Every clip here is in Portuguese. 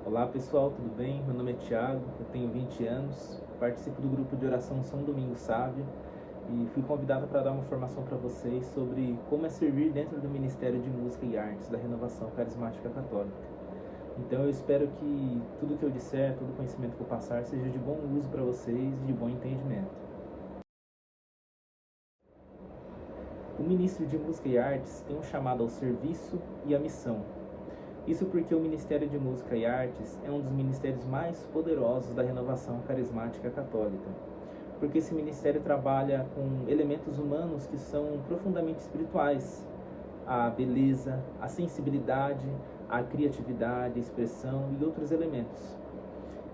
Olá pessoal, tudo bem? Meu nome é Thiago, eu tenho 20 anos, participo do grupo de oração São Domingos Sávio e fui convidado para dar uma formação para vocês sobre como é servir dentro do Ministério de Música e Artes da Renovação Carismática Católica. Então eu espero que tudo que eu disser, todo o conhecimento que eu passar seja de bom uso para vocês e de bom entendimento. O ministro de Música e Artes tem um chamado ao serviço e à missão. Isso porque o Ministério de Música e Artes é um dos ministérios mais poderosos da renovação carismática católica, porque esse ministério trabalha com elementos humanos que são profundamente espirituais: a beleza, a sensibilidade, a criatividade, a expressão e outros elementos.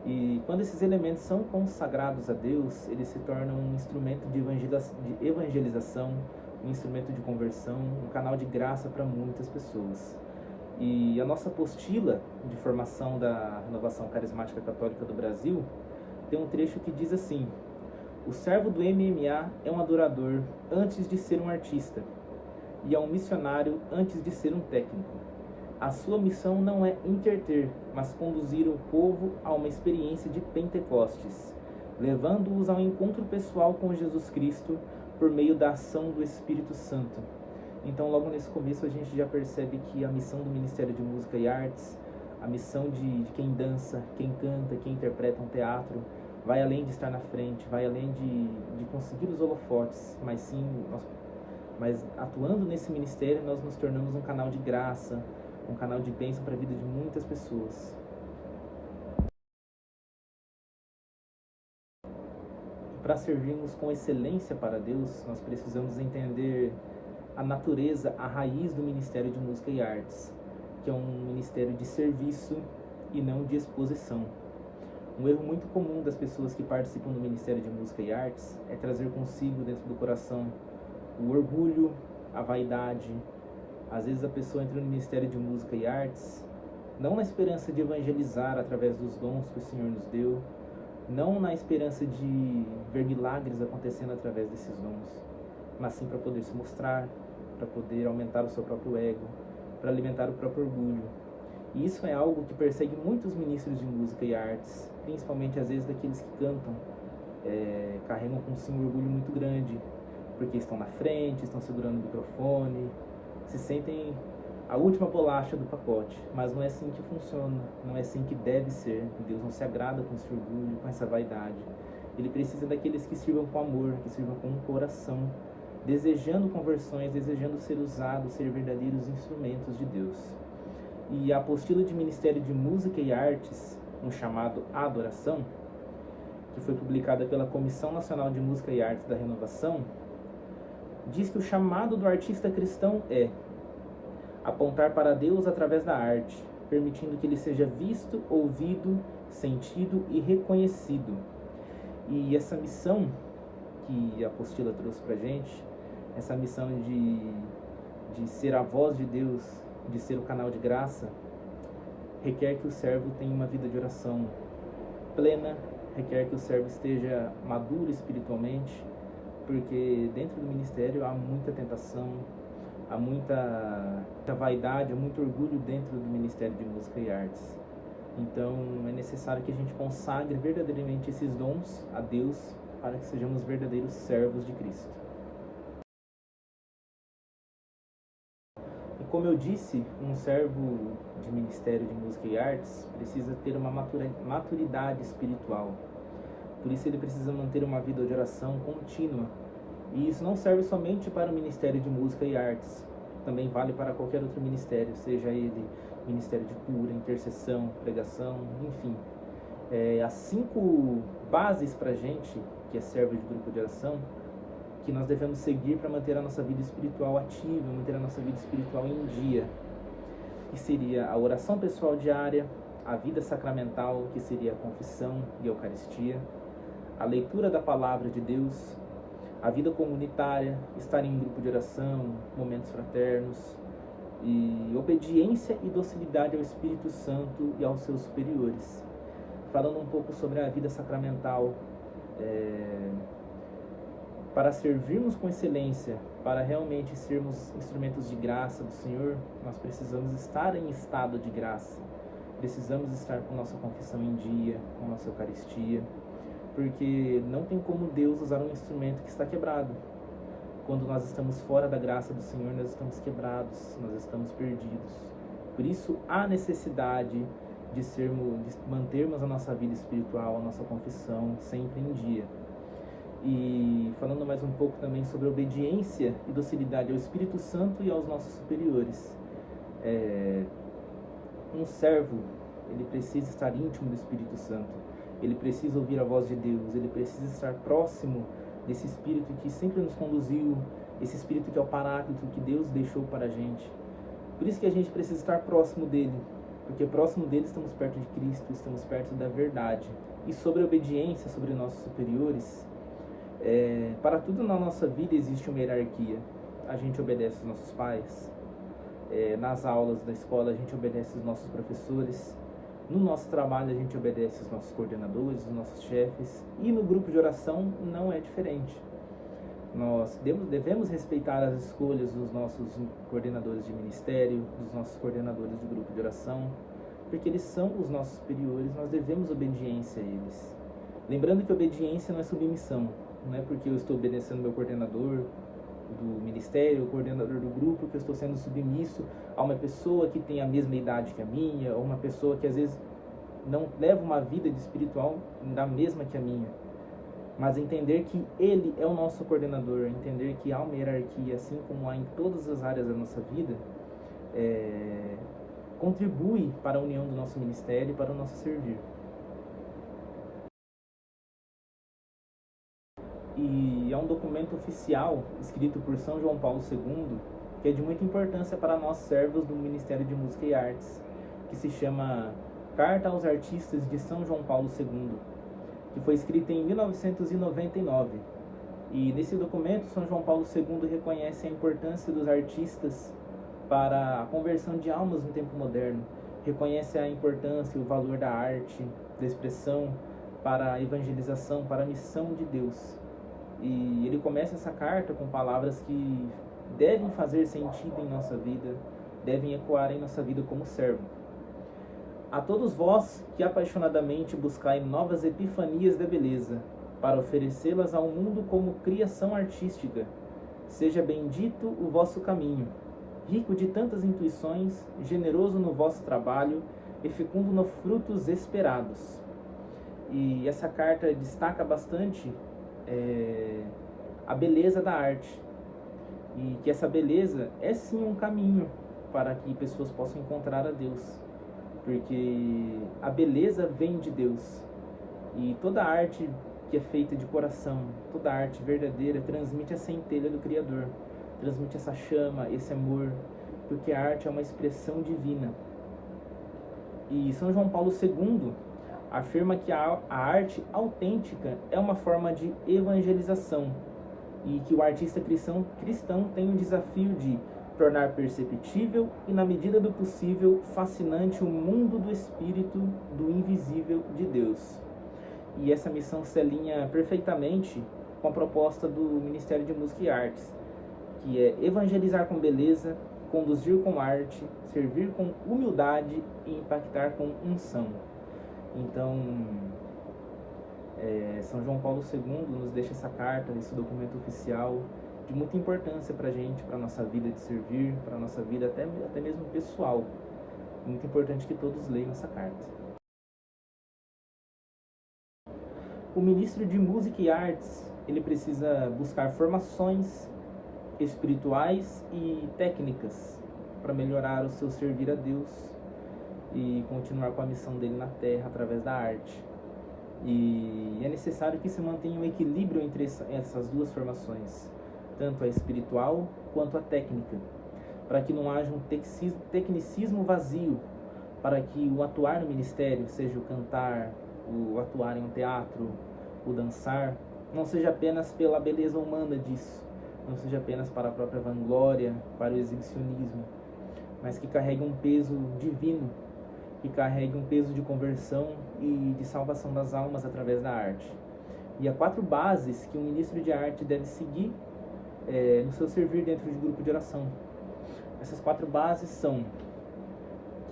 E quando esses elementos são consagrados a Deus, eles se tornam um instrumento de evangelização, um instrumento de conversão, um canal de graça para muitas pessoas. E a nossa apostila de formação da Renovação Carismática Católica do Brasil tem um trecho que diz assim: o servo do MMA é um adorador antes de ser um artista, e é um missionário antes de ser um técnico. A sua missão não é interter, mas conduzir o povo a uma experiência de Pentecostes, levando-os ao encontro pessoal com Jesus Cristo por meio da ação do Espírito Santo. Então, logo nesse começo, a gente já percebe que a missão do Ministério de Música e Artes, a missão de quem dança, quem canta, quem interpreta um teatro, vai além de estar na frente, vai além de conseguir os holofotes, mas atuando nesse ministério, nós nos tornamos um canal de graça, um canal de bênção para a vida de muitas pessoas. Para servirmos com excelência para Deus, nós precisamos entender a natureza, a raiz do Ministério de Música e Artes, que é um ministério de serviço e não de exposição. Um erro muito comum das pessoas que participam do Ministério de Música e Artes é trazer consigo dentro do coração o orgulho, a vaidade. Às vezes a pessoa entra no Ministério de Música e Artes não na esperança de evangelizar através dos dons que o Senhor nos deu, não na esperança de ver milagres acontecendo através desses dons, mas sim para poder se mostrar, para poder aumentar o seu próprio ego, para alimentar o próprio orgulho. E isso é algo que persegue muitos ministros de música e artes, principalmente às vezes daqueles que cantam, carregam consigo um orgulho muito grande, porque estão na frente, estão segurando o microfone, se sentem a última bolacha do pacote. Mas não é assim que funciona, não é assim que deve ser. Deus não se agrada com esse orgulho, com essa vaidade. Ele precisa daqueles que sirvam com amor, que sirvam com um coração, desejando conversões, desejando ser usados, ser verdadeiros instrumentos de Deus. E a apostila de Ministério de Música e Artes, um chamado Adoração, que foi publicada pela Comissão Nacional de Música e Artes da Renovação, diz que o chamado do artista cristão é apontar para Deus através da arte, permitindo que ele seja visto, ouvido, sentido e reconhecido. E essa missão que a apostila trouxe para a gente, essa missão de ser a voz de Deus, de ser o canal de graça, requer que o servo tenha uma vida de oração plena, requer que o servo esteja maduro espiritualmente, porque dentro do ministério há muita tentação, há muita vaidade, há muito orgulho dentro do Ministério de Música e Artes. Então é necessário que a gente consagre verdadeiramente esses dons a Deus para que sejamos verdadeiros servos de Cristo. E como eu disse, um servo de Ministério de Música e Artes precisa ter uma maturidade espiritual. Por isso ele precisa manter uma vida de oração contínua. E isso não serve somente para o Ministério de Música e Artes, também vale para qualquer outro ministério, seja ele ministério de cura, intercessão, pregação, enfim. As 5 bases para a gente, que é servo de grupo de oração, que nós devemos seguir para manter a nossa vida espiritual ativa, manter a nossa vida espiritual em dia, que seria a oração pessoal diária, a vida sacramental, que seria a confissão e a Eucaristia, a leitura da Palavra de Deus, a vida comunitária, estar em um grupo de oração, momentos fraternos, e obediência e docilidade ao Espírito Santo e aos seus superiores. Falando um pouco sobre a vida sacramental, para servirmos com excelência, para realmente sermos instrumentos de graça do Senhor, nós precisamos estar em estado de graça. Precisamos estar com nossa confissão em dia, com nossa Eucaristia, porque não tem como Deus usar um instrumento que está quebrado. Quando nós estamos fora da graça do Senhor, nós estamos quebrados, nós estamos perdidos. Por isso, há necessidade de mantermos a nossa vida espiritual, a nossa confissão sempre em dia. E falando mais um pouco também sobre obediência e docilidade ao Espírito Santo e aos nossos superiores. Um servo, ele precisa estar íntimo do Espírito Santo, ele precisa ouvir a voz de Deus, ele precisa estar próximo desse Espírito que sempre nos conduziu, esse Espírito que é o Paráclito que Deus deixou para a gente. Por isso que a gente precisa estar próximo dele, porque próximo dele estamos perto de Cristo, estamos perto da verdade. E sobre a obediência, sobre nossos superiores, para tudo na nossa vida existe uma hierarquia. A gente obedece aos nossos pais, nas aulas da escola a gente obedece aos nossos professores, no nosso trabalho a gente obedece aos nossos coordenadores, aos nossos chefes, e no grupo de oração não é diferente. Nós devemos respeitar as escolhas dos nossos coordenadores de ministério, dos nossos coordenadores de grupo de oração, porque eles são os nossos superiores, nós devemos obediência a eles. Lembrando que obediência não é submissão, não é porque eu estou obedecendo meu coordenador do ministério, o coordenador do grupo, que eu estou sendo submisso a uma pessoa que tem a mesma idade que a minha, ou uma pessoa que às vezes não leva uma vida de espiritual da mesma que a minha. Mas entender que ele é o nosso coordenador, entender que há uma hierarquia, assim como há em todas as áreas da nossa vida, contribui para a união do nosso ministério e para o nosso servir. E é um documento oficial escrito por São João Paulo II, que é de muita importância para nós servos do Ministério de Música e Artes, que se chama Carta aos Artistas de São João Paulo II, que foi escrita em 1999. E nesse documento, São João Paulo II reconhece a importância dos artistas para a conversão de almas no tempo moderno, reconhece a importância e o valor da arte, da expressão para a evangelização, para a missão de Deus. E ele começa essa carta com palavras que devem fazer sentido em nossa vida, devem ecoar em nossa vida como servo. A todos vós que apaixonadamente buscai novas epifanias da beleza, para oferecê-las ao mundo como criação artística, seja bendito o vosso caminho, rico de tantas intuições, generoso no vosso trabalho e fecundo nos frutos esperados. E essa carta destaca bastante a beleza da arte, e que essa beleza é sim um caminho para que pessoas possam encontrar a Deus, porque a beleza vem de Deus, e toda arte que é feita de coração, toda arte verdadeira transmite a centelha do Criador, transmite essa chama, esse amor, porque a arte é uma expressão divina. E São João Paulo II afirma que a arte autêntica é uma forma de evangelização, e que o artista cristão tem o desafio de tornar perceptível e, na medida do possível, fascinante o mundo do espírito, do invisível de Deus. E essa missão se alinha perfeitamente com a proposta do Ministério de Música e Artes, que é evangelizar com beleza, conduzir com arte, servir com humildade e impactar com unção. Então, São João Paulo II nos deixa essa carta, esse documento oficial, de muita importância para a gente, para a nossa vida de servir, para a nossa vida até mesmo pessoal. Muito importante que todos leiam essa carta. O ministro de Música e Artes, ele precisa buscar formações espirituais e técnicas para melhorar o seu servir a Deus e continuar com a missão dele na Terra através da arte. E é necessário que se mantenha um equilíbrio entre essas duas formações, tanto a espiritual quanto a técnica, para que não haja um tecnicismo vazio, para que o atuar no ministério, seja o cantar, o atuar em um teatro, o dançar, não seja apenas pela beleza humana disso, não seja apenas para a própria vanglória, para o exibicionismo, mas que carregue um peso divino, que carregue um peso de conversão e de salvação das almas através da arte. E há 4 bases que um ministro de arte deve seguir no seu servir dentro de grupo de oração. Essas 4 bases são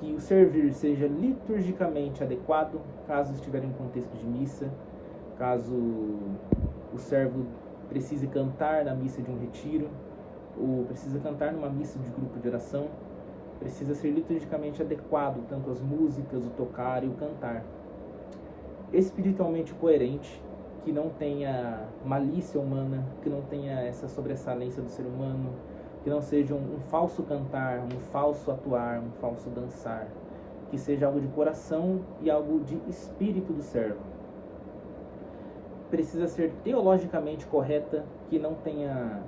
que o servir seja liturgicamente adequado, caso estiver em contexto de missa, caso o servo precise cantar na missa de um retiro, ou precisa cantar numa missa de grupo de oração, precisa ser liturgicamente adequado, tanto as músicas, o tocar e o cantar. Espiritualmente coerente, que não tenha malícia humana, que não tenha essa sobressalência do ser humano, que não seja um falso cantar, um falso atuar, um falso dançar, que seja algo de coração e algo de espírito do servo. Precisa ser teologicamente correta, que não tenha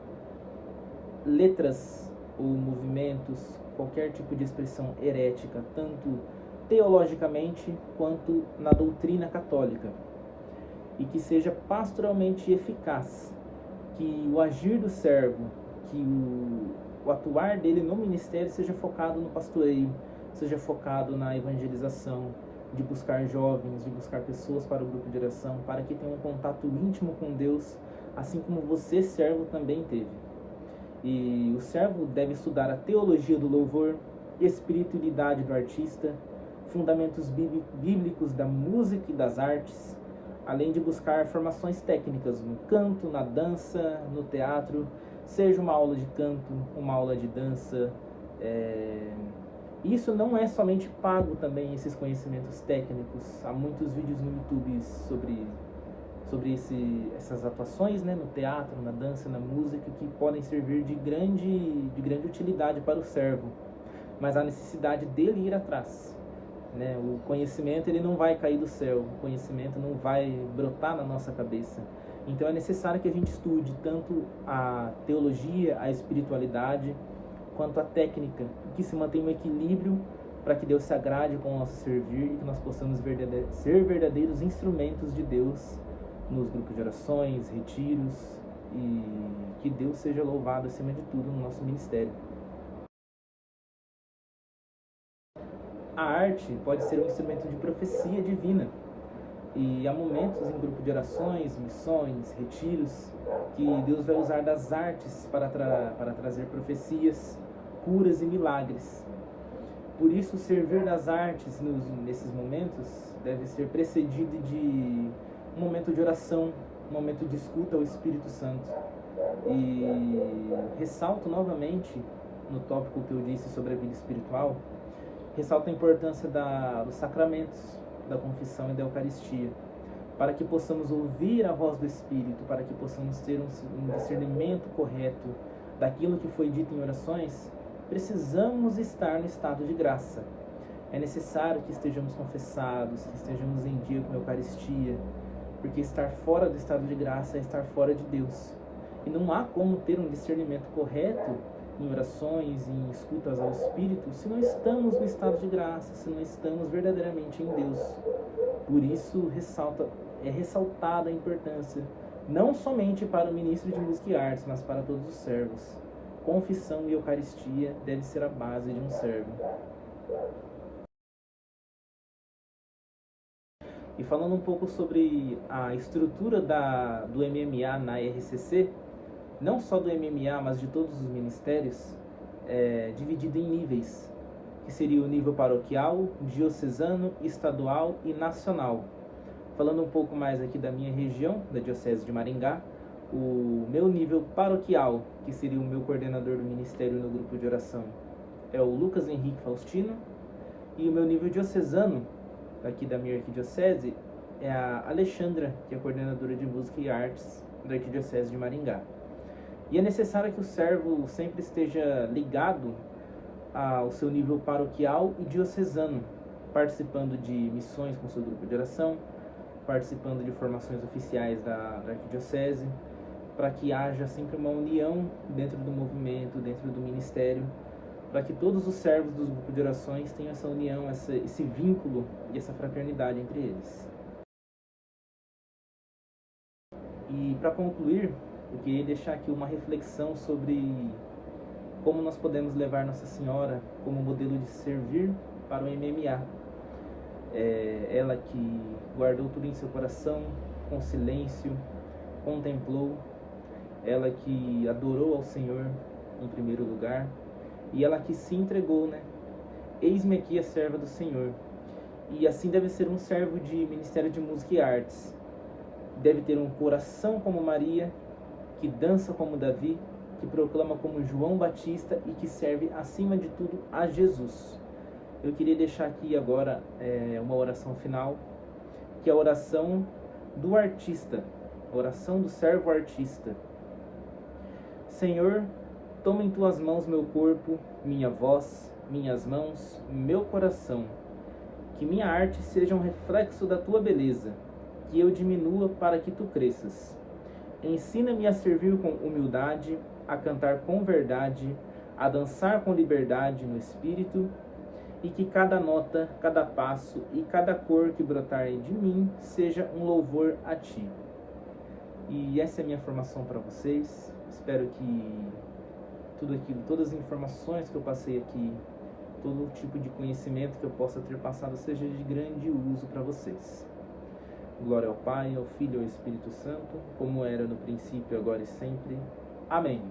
letras ou movimentos, qualquer tipo de expressão herética, tanto teologicamente quanto na doutrina católica, e que seja pastoralmente eficaz, que o agir do servo, que o atuar dele no ministério seja focado no pastoreio, seja focado na evangelização, de buscar jovens, de buscar pessoas para o grupo de oração, para que tenham um contato íntimo com Deus, assim como você, servo, também teve. E o servo deve estudar a teologia do louvor, espiritualidade do artista, fundamentos bíblicos da música e das artes, além de buscar formações técnicas no canto, na dança, no teatro, seja uma aula de canto, uma aula de dança. Isso não é somente pago também, esses conhecimentos técnicos. Há muitos vídeos no YouTube sobre essas atuações, né, no teatro, na dança, na música, que podem servir de grande utilidade para o servo. Mas há necessidade dele ir atrás. Né? O conhecimento ele não vai cair do céu, o conhecimento não vai brotar na nossa cabeça. Então é necessário que a gente estude tanto a teologia, a espiritualidade, quanto a técnica, que se mantenha um equilíbrio para que Deus se agrade com o nosso servir e que nós possamos ser verdadeiros instrumentos de Deus nos grupos de orações, retiros, e que Deus seja louvado acima de tudo no nosso ministério. A arte pode ser um instrumento de profecia divina, e há momentos em grupo de orações, missões, retiros, que Deus vai usar das artes para trazer profecias, curas e milagres. Por isso, o servir das artes nesses momentos deve ser precedido de um momento de oração, um momento de escuta ao Espírito Santo. E ressalto novamente, no tópico que eu disse sobre a vida espiritual, ressalto a importância dos sacramentos, da confissão e da Eucaristia, para que possamos ouvir a voz do Espírito, para que possamos ter um discernimento correto daquilo que foi dito em orações. Precisamos estar no estado de graça. É necessário que estejamos confessados, que estejamos em dia com a Eucaristia, porque estar fora do estado de graça é estar fora de Deus. E não há como ter um discernimento correto em orações, em escutas ao Espírito, se não estamos no estado de graça, se não estamos verdadeiramente em Deus. Por isso é ressaltada a importância, não somente para o ministro de música e artes, mas para todos os servos. Confissão e Eucaristia deve ser a base de um servo. E falando um pouco sobre a estrutura do MMA na RCC, não só do MMA, mas de todos os ministérios, é dividido em níveis, que seria o nível paroquial, diocesano, estadual e nacional. Falando um pouco mais aqui da minha região, da Diocese de Maringá, o meu nível paroquial, que seria o meu coordenador do ministério no grupo de oração, é o Lucas Henrique Faustino, e o meu nível diocesano, aqui da minha arquidiocese, é a Alexandra, que é coordenadora de música e artes da arquidiocese de Maringá. E é necessário que o servo sempre esteja ligado ao seu nível paroquial e diocesano, participando de missões com seu grupo de oração, participando de formações oficiais da arquidiocese, para que haja sempre uma união dentro do movimento, dentro do ministério, para que todos os servos dos grupos de orações tenham essa união, esse vínculo e essa fraternidade entre eles. E para concluir, eu queria deixar aqui uma reflexão sobre como nós podemos levar Nossa Senhora como modelo de servir para o MMA. Ela que guardou tudo em seu coração, com silêncio, contemplou, ela que adorou ao Senhor em primeiro lugar, e ela que se entregou, né? eis-me aqui a serva do Senhor. E assim deve ser um servo de Ministério de Música e Artes. Deve ter um coração como Maria, que dança como Davi, que proclama como João Batista e que serve, acima de tudo, a Jesus. Eu queria deixar aqui agora uma oração final, que é a oração do artista, a oração do servo artista. Senhor, toma em tuas mãos meu corpo, minha voz, minhas mãos, meu coração. Que minha arte seja um reflexo da tua beleza, que eu diminua para que tu cresças. Ensina-me a servir com humildade, a cantar com verdade, a dançar com liberdade no espírito, e que cada nota, cada passo e cada cor que brotar de mim seja um louvor a ti. E essa é a minha formação para vocês. Espero que todas as informações que eu passei aqui, todo tipo de conhecimento que eu possa ter passado seja de grande uso para vocês. Glória ao Pai, ao Filho e ao Espírito Santo, como era no princípio, agora e sempre. Amém.